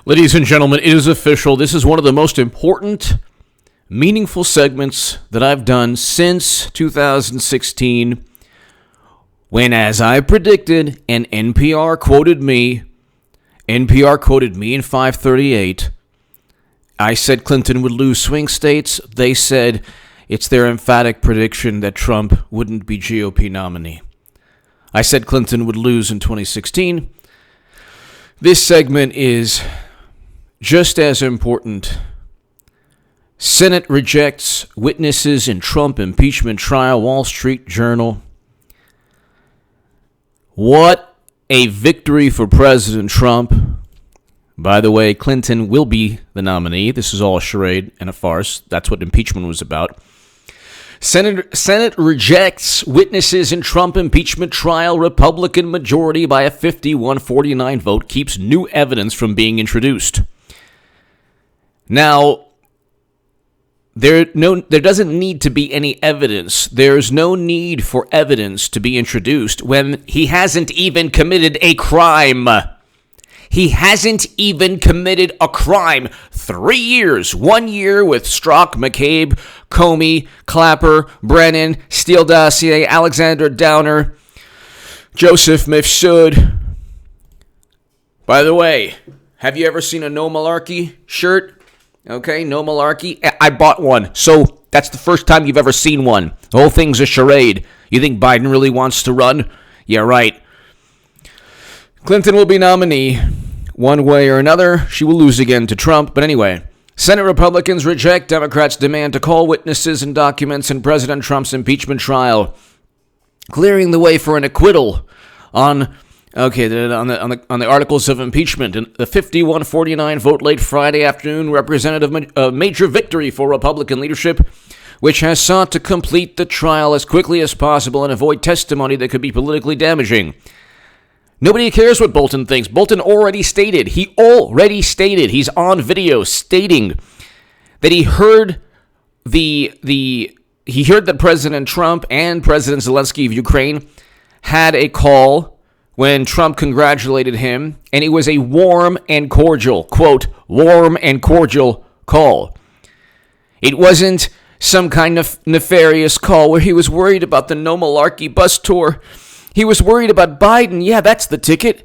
Ladies and gentlemen, it is official. This is one of the most important, meaningful segments that I've done since 2016, when, as I predicted, and NPR quoted me in 538, I said Clinton would lose swing states. They said it's their emphatic prediction that Trump wouldn't be GOP nominee. I said Clinton would lose in 2016. This segment is just as important. Senate rejects witnesses in Trump impeachment trial, Wall Street Journal. What a victory for President Trump. By the way, Clinton will be the nominee. This is all a charade and a farce. That's what impeachment was about. Senate rejects witnesses in Trump impeachment trial. Republican majority by a 51-49 vote keeps new evidence from being introduced. Now, there doesn't need to be any evidence. There's no need for evidence to be introduced when he hasn't even committed a crime. He hasn't even committed a crime. 3 years, 1 year with Strzok, McCabe, Comey, Clapper, Brennan, Steele Dossier, Alexander Downer, Joseph Mifsud. By the way, have you ever seen a No Malarkey shirt? Okay, No Malarkey. I bought one, so that's the first time you've ever seen one. The whole thing's a charade. You think Biden really wants to run? Yeah, right. Clinton will be nominee one way or another. She will lose again to Trump. But anyway, Senate Republicans reject Democrats' demand to call witnesses and documents in President Trump's impeachment trial, clearing the way for an acquittal on the articles of impeachment. And the 51-49 vote late Friday afternoon represented a major victory for Republican leadership, which has sought to complete the trial as quickly as possible and avoid testimony that could be politically damaging. Nobody cares what Bolton thinks. Bolton already stated, he's on video stating that he heard that President Trump and President Zelensky of Ukraine had a call when Trump congratulated him, and it was a warm and cordial, quote, warm and cordial call. It wasn't some kind of nefarious call where he was worried about the No Malarkey bus tour. He was worried about Biden. Yeah, that's the ticket.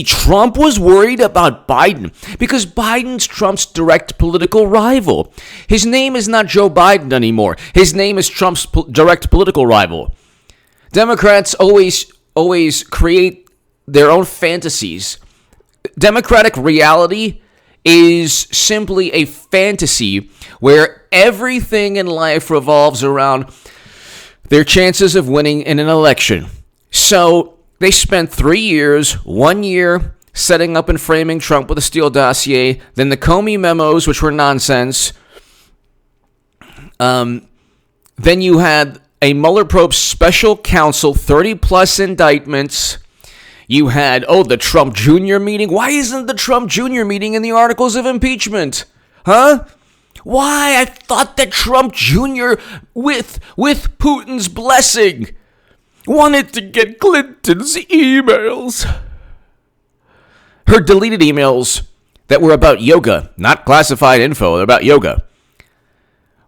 Trump was worried about Biden because Biden's Trump's direct political rival. His name is not Joe Biden anymore. His name is Trump's direct political rival. Democrats always create their own fantasies. Democratic reality is simply a fantasy where everything in life revolves around their chances of winning in an election. So they spent 3 years, 1 year, setting up and framing Trump with a Steele dossier, then the Comey memos, which were nonsense. Then you had a Mueller probe special counsel, 30-plus indictments. You had, the Trump Jr. meeting. Why isn't the Trump Jr. meeting in the articles of impeachment? Huh? Why? I thought that Trump Jr., with Putin's blessing, wanted to get Clinton's emails. Her deleted emails that were about yoga, not classified info, they're about yoga.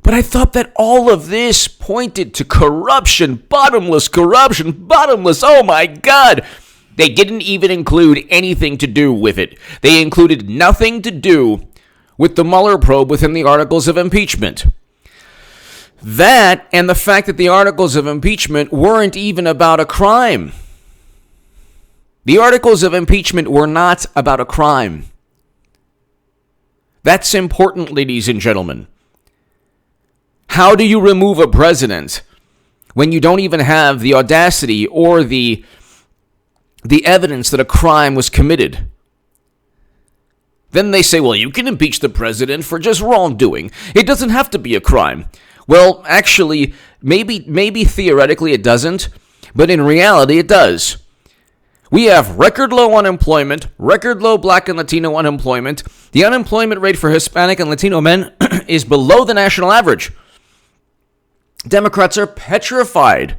But I thought that all of this pointed to corruption, bottomless, oh my God. They didn't even include anything to do with it. They included nothing to do with the Mueller probe within the articles of impeachment. That and the fact that the articles of impeachment weren't even about a crime. The articles of impeachment were not about a crime. That's important, ladies and gentlemen. How do you remove a president when you don't even have the audacity or the evidence that a crime was committed? Then they say, well, you can impeach the president for just wrongdoing. It doesn't have to be a crime. Well, actually, maybe theoretically it doesn't, but in reality it does. We have record low unemployment, record low Black and Latino unemployment. The unemployment rate for Hispanic and Latino men is below the national average. Democrats are petrified.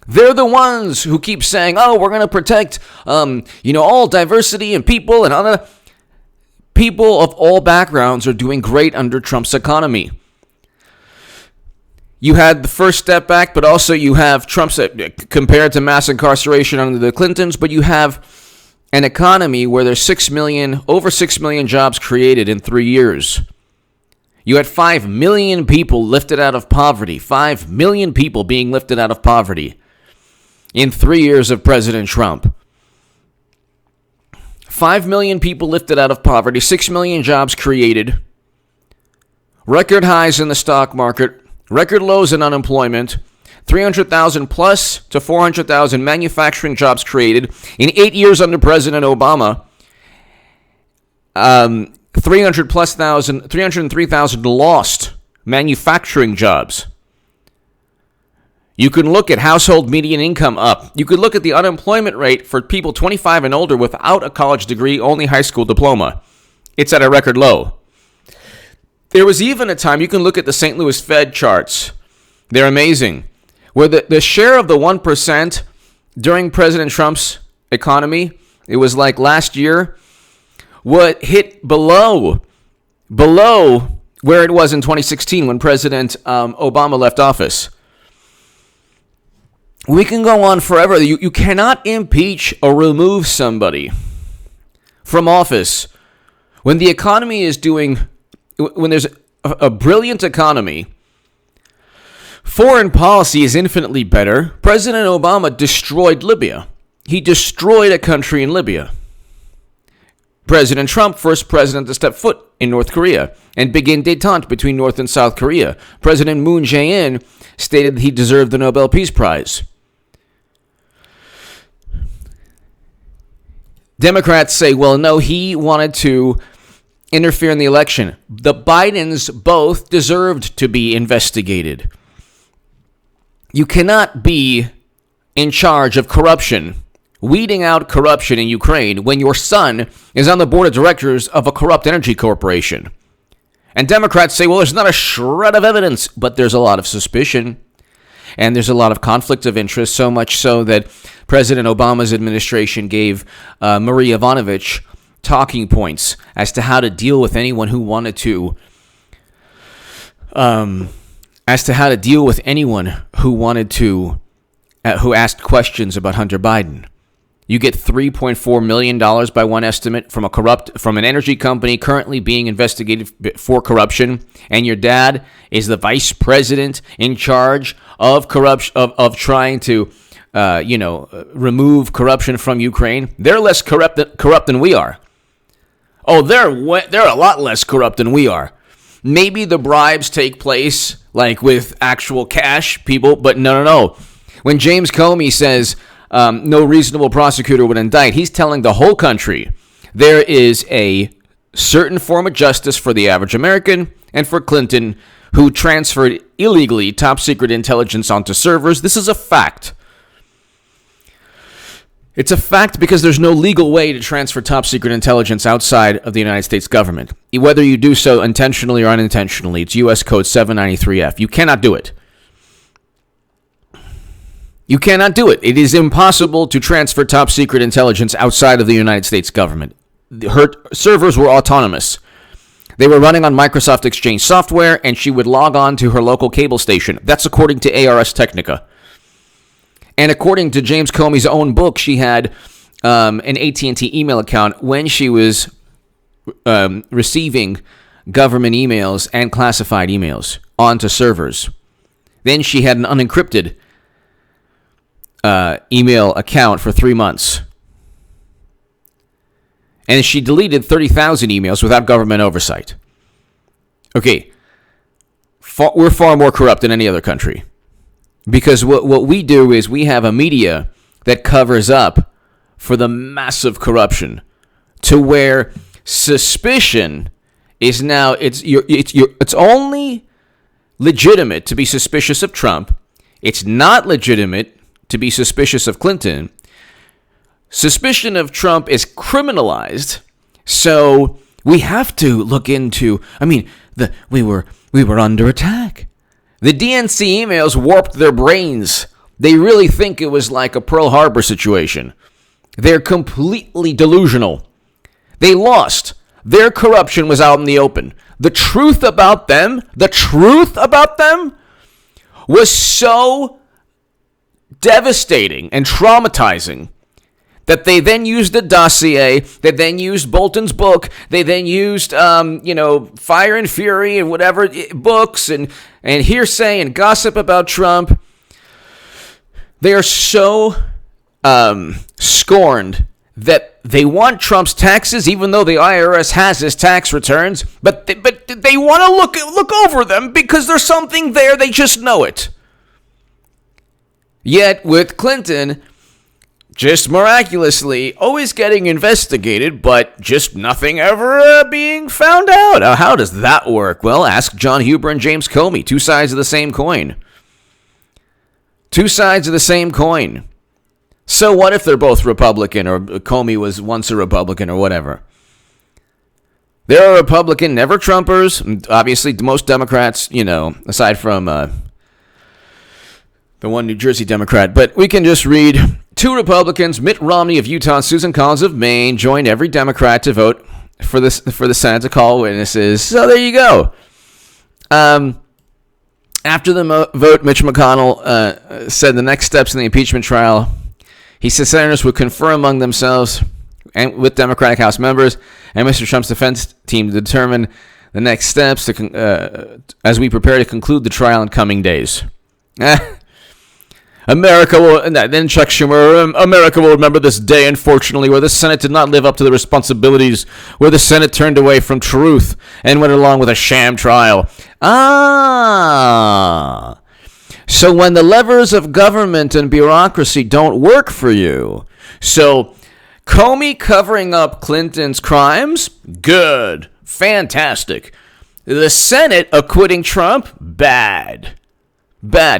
They're the ones who keep saying, we're going to protect, all diversity and people and other. people of all backgrounds are doing great under Trump's economy. You had the First Step Back, but also you have Trump's, compared to mass incarceration under the Clintons, but you have an economy where there's over 6 million jobs created in 3 years. You had 5 million people lifted out of poverty. 5 million people being lifted out of poverty in 3 years of President Trump. 5 million people lifted out of poverty. 6 million jobs created. Record highs in the stock market. Record lows in unemployment. 300,000 plus to 400,000 manufacturing jobs created. In 8 years under President Obama, 303,000 lost manufacturing jobs. You can look at household median income up. You could look at the unemployment rate for people 25 and older without a college degree, only high school diploma. It's at a record low. There was even a time, you can look at the St. Louis Fed charts. They're amazing. Where the share of the 1% during President Trump's economy, it was like last year, what hit below where it was in 2016 when President Obama left office. We can go on forever. You cannot impeach or remove somebody from office when the economy is when there's a brilliant economy. Foreign policy is infinitely better. President Obama destroyed Libya. He destroyed a country in Libya. President Trump, first president to step foot in North Korea and begin détente between North and South Korea. President Moon Jae-in stated that he deserved the Nobel Peace Prize. Democrats say, well, no, he wanted to interfere in the election. The Bidens both deserved to be investigated. You cannot be in charge of corruption, weeding out corruption in Ukraine when your son is on the board of directors of a corrupt energy corporation. And Democrats say, well, there's not a shred of evidence, but there's a lot of suspicion. And there's a lot of conflict of interest, so much so that President Obama's administration gave Marie Yovanovitch talking points as to how to deal with anyone who wanted to, who asked questions about Hunter Biden. You get $3.4 million by one estimate from an energy company currently being investigated for corruption, and your dad is the vice president in charge of corruption, of trying to, remove corruption from Ukraine. They're less corrupt than we are. Oh, they're a lot less corrupt than we are. Maybe the bribes take place like with actual cash people, but no. When James Comey says no reasonable prosecutor would indict, he's telling the whole country there is a certain form of justice for the average American and for Clinton, who transferred illegally top secret intelligence onto servers. This is a fact. It's a fact because there's no legal way to transfer top secret intelligence outside of the United States government. Whether you do so intentionally or unintentionally, it's U.S. Code 793F. You cannot do it. You cannot do it. It is impossible to transfer top secret intelligence outside of the United States government. Her servers were autonomous. They were running on Microsoft Exchange software, and she would log on to her local cable station. That's according to ARS Technica. And according to James Comey's own book, she had an AT&T email account when she was receiving government emails and classified emails onto servers. Then she had an unencrypted email account for 3 months. And she deleted 30,000 emails without government oversight. Okay, we're far more corrupt than any other country. Because what we do is we have a media that covers up for the massive corruption to where suspicion is now, it's only legitimate to be suspicious of Trump. It's not legitimate to be suspicious of Clinton. Suspicion of Trump is criminalized, so we have to look into. We were under attack. The DNC emails warped their brains. They really think it was like a Pearl Harbor situation. They're completely delusional. They lost their corruption was out in the open. The truth about them was so devastating and traumatizing that they then used the dossier, they then used Bolton's book, they then used, Fire and Fury and whatever books and hearsay and gossip about Trump. They are so scorned that they want Trump's taxes, even though the IRS has his tax returns, but they want to look over them because there's something there, they just know it. Yet with Clinton, just miraculously, always getting investigated, but just nothing ever being found out. How does that work? Well, ask John Huber and James Comey, two sides of the same coin. Two sides of the same coin. So what if they're both Republican, or Comey was once a Republican, or whatever? They're a Republican, never Trumpers. Obviously, most Democrats, aside from the one New Jersey Democrat. But we can just read, two Republicans, Mitt Romney of Utah and Susan Collins of Maine, joined every Democrat to vote for the Senate to call witnesses. So there you go. After the vote, Mitch McConnell said the next steps in the impeachment trial. He said senators would confer among themselves and with Democratic House members and Mr. Trump's defense team to determine the next steps as we prepare to conclude the trial in coming days. America will, then Chuck Schumer, America will remember this day, unfortunately, where the Senate did not live up to the responsibilities, where the Senate turned away from truth and went along with a sham trial. So when the levers of government and bureaucracy don't work for you, so Comey covering up Clinton's crimes, good, fantastic. The Senate acquitting Trump, bad.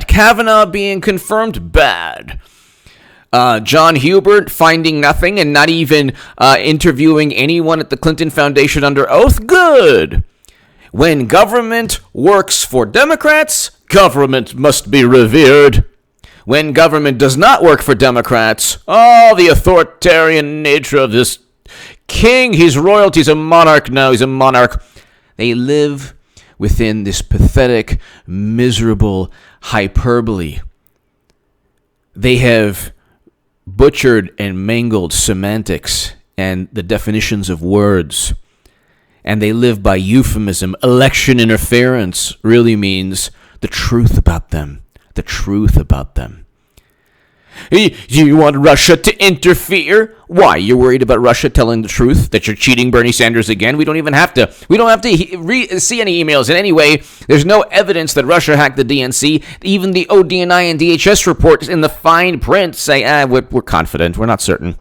Kavanaugh being confirmed, bad. John Hubert finding nothing and not even interviewing anyone at the Clinton Foundation under oath, good. When government works for Democrats, government must be revered. When government does not work for Democrats, the authoritarian nature of this king, he's royalty, he's a monarch now, he's a monarch. They live within this pathetic, miserable hyperbole. They have butchered and mangled semantics and the definitions of words. And they live by euphemism. Election interference really means the truth about them. The truth about them. You want Russia to interfere? Why? You're worried about Russia telling the truth that you're cheating Bernie Sanders again? We don't have to see any emails in any way. There's no evidence that Russia hacked the DNC. Even the ODNI and DHS reports in the fine print say, we're confident. We're not certain.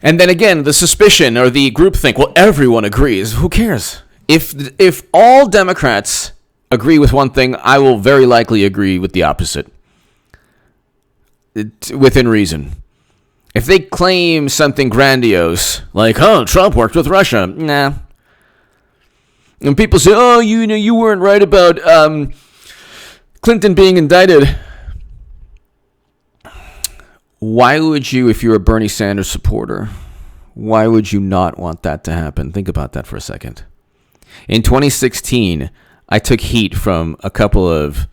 And then again, the suspicion or the groupthink. Well, everyone agrees. Who cares? If all Democrats agree with one thing, I will very likely agree with the opposite. Within reason. If they claim something grandiose, like, Trump worked with Russia, nah. And people say, you weren't right about Clinton being indicted. Why would you, if you're a Bernie Sanders supporter, why would you not want that to happen? Think about that for a second. In 2016, I took heat from a couple of,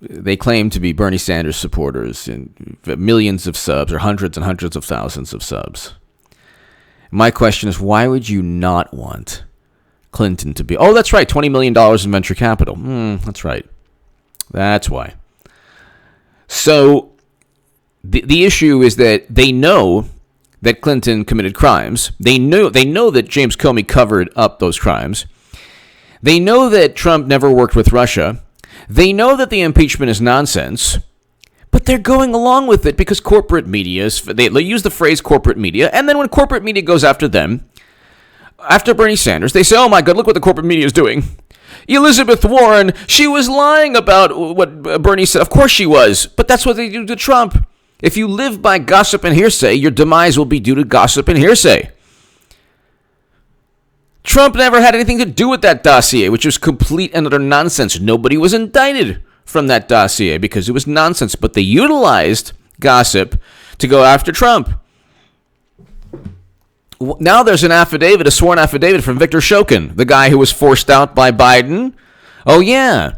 they claim to be Bernie Sanders supporters and millions of subs or hundreds and hundreds of thousands of subs. My question is, why would you not want Clinton to be, that's right, $20 million in venture capital. That's right. That's why. So the issue is that they know that Clinton committed crimes. They know that James Comey covered up those crimes. They know that Trump never worked with Russia. They know that the impeachment is nonsense, but they're going along with it because corporate media they use the phrase corporate media, and then when corporate media goes after them, after Bernie Sanders, they say, oh my God, look what the corporate media is doing. Elizabeth Warren, she was lying about what Bernie said. Of course she was, but that's what they do to Trump. If you live by gossip and hearsay, your demise will be due to gossip and hearsay. Trump never had anything to do with that dossier, which was complete and utter nonsense. Nobody was indicted from that dossier because it was nonsense, but they utilized gossip to go after Trump. now there's an affidavit, a sworn affidavit from Victor Shokin, the guy who was forced out by Biden. Oh, yeah.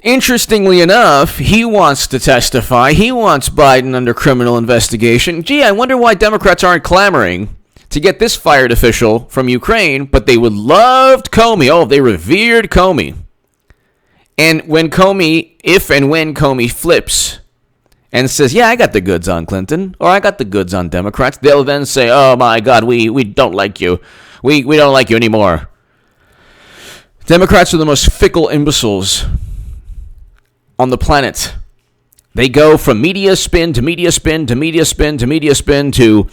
Interestingly enough, he wants to testify. He wants Biden under criminal investigation. Gee, I wonder why Democrats aren't clamoring to get this fired official from Ukraine, but they would loved Comey. Oh, they revered Comey. And when Comey, if and when Comey flips and says, yeah, I got the goods on Clinton, or I got the goods on Democrats, they'll then say, oh my God, we don't like you. We don't like you anymore. Democrats are the most fickle imbeciles on the planet. They go from media spin to media spin to media spin to media spin to,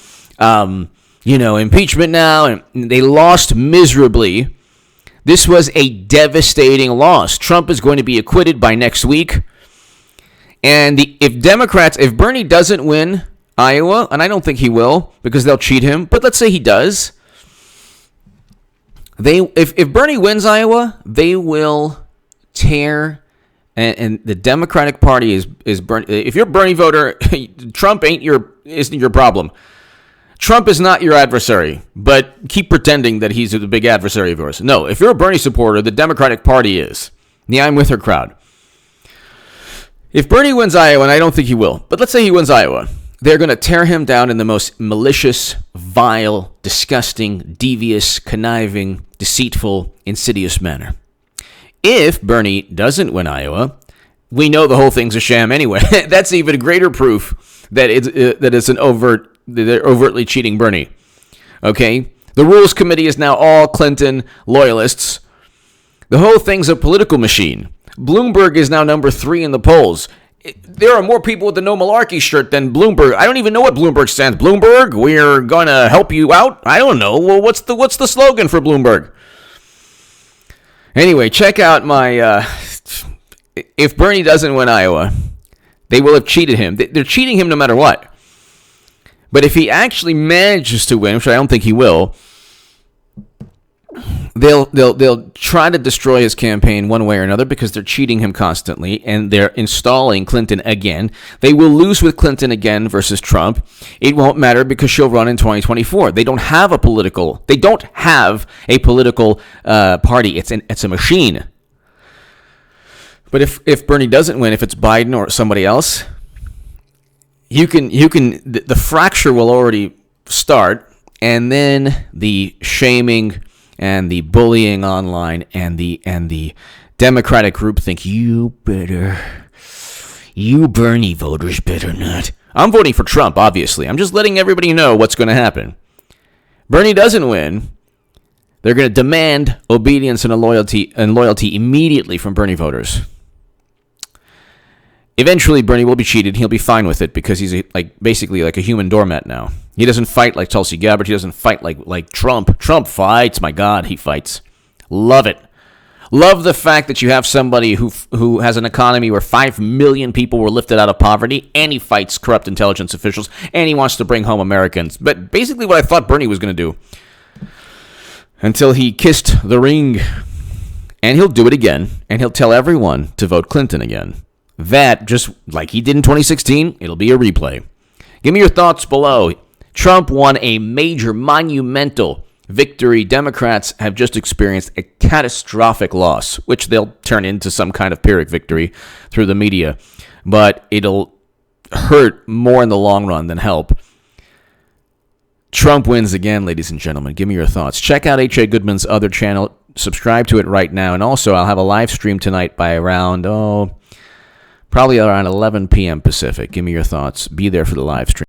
impeachment now, and they lost miserably. This was a devastating loss. Trump is going to be acquitted by next week. And if Bernie doesn't win Iowa, and I don't think he will because they'll cheat him, but let's say he does, if Bernie wins Iowa, they will tear. And the Democratic Party is Bernie. If you're a Bernie voter, Trump isn't your problem. Trump is not your adversary, but keep pretending that he's the big adversary of yours. No, if you're a Bernie supporter, the Democratic Party is. The I'm with her crowd. If Bernie wins Iowa, and I don't think he will, but let's say he wins Iowa, they're going to tear him down in the most malicious, vile, disgusting, devious, conniving, deceitful, insidious manner. If Bernie doesn't win Iowa, we know the whole thing's a sham anyway. That's even greater proof that they're overtly cheating Bernie. Okay? The Rules Committee is now all Clinton loyalists. The whole thing's a political machine. Bloomberg is now number 3 in the polls. There are more people with the No Malarkey shirt than Bloomberg. I don't even know what Bloomberg stands. Bloomberg, we're going to help you out? I don't know. Well, what's the slogan for Bloomberg? Anyway, check out my, if Bernie doesn't win Iowa, they will have cheated him. They're cheating him no matter what. But if he actually manages to win, which I don't think he will, they'll try to destroy his campaign one way or another because they're cheating him constantly and they're installing Clinton again. They will lose with Clinton again versus Trump. It won't matter because she'll run in 2024. They don't have a political party. It's a machine. But if Bernie doesn't win, if it's Biden or somebody else, the fracture will already start, and then the shaming and the bullying online and the Democratic group think you Bernie voters better not. I'm voting for Trump, obviously. I'm just letting everybody know what's going to happen. Bernie doesn't win. They're going to demand obedience and loyalty immediately from Bernie voters. Eventually, Bernie will be cheated. He'll be fine with it because he's basically like a human doormat now. He doesn't fight like Tulsi Gabbard. He doesn't fight like Trump. Trump fights. My God, he fights. Love it. Love the fact that you have somebody who has an economy where 5 million people were lifted out of poverty, and he fights corrupt intelligence officials, and he wants to bring home Americans. But basically what I thought Bernie was going to do until he kissed the ring. And he'll do it again, and he'll tell everyone to vote Clinton again. That, just like he did in 2016, it'll be a replay. Give me your thoughts below. Trump won a major, monumental victory. Democrats have just experienced a catastrophic loss, which they'll turn into some kind of Pyrrhic victory through the media. But it'll hurt more in the long run than help. Trump wins again, ladies and gentlemen. Give me your thoughts. Check out H.A. Goodman's other channel. Subscribe to it right now. And also, I'll have a live stream tonight by probably around 11 p.m. Pacific. Give me your thoughts. Be there for the live stream.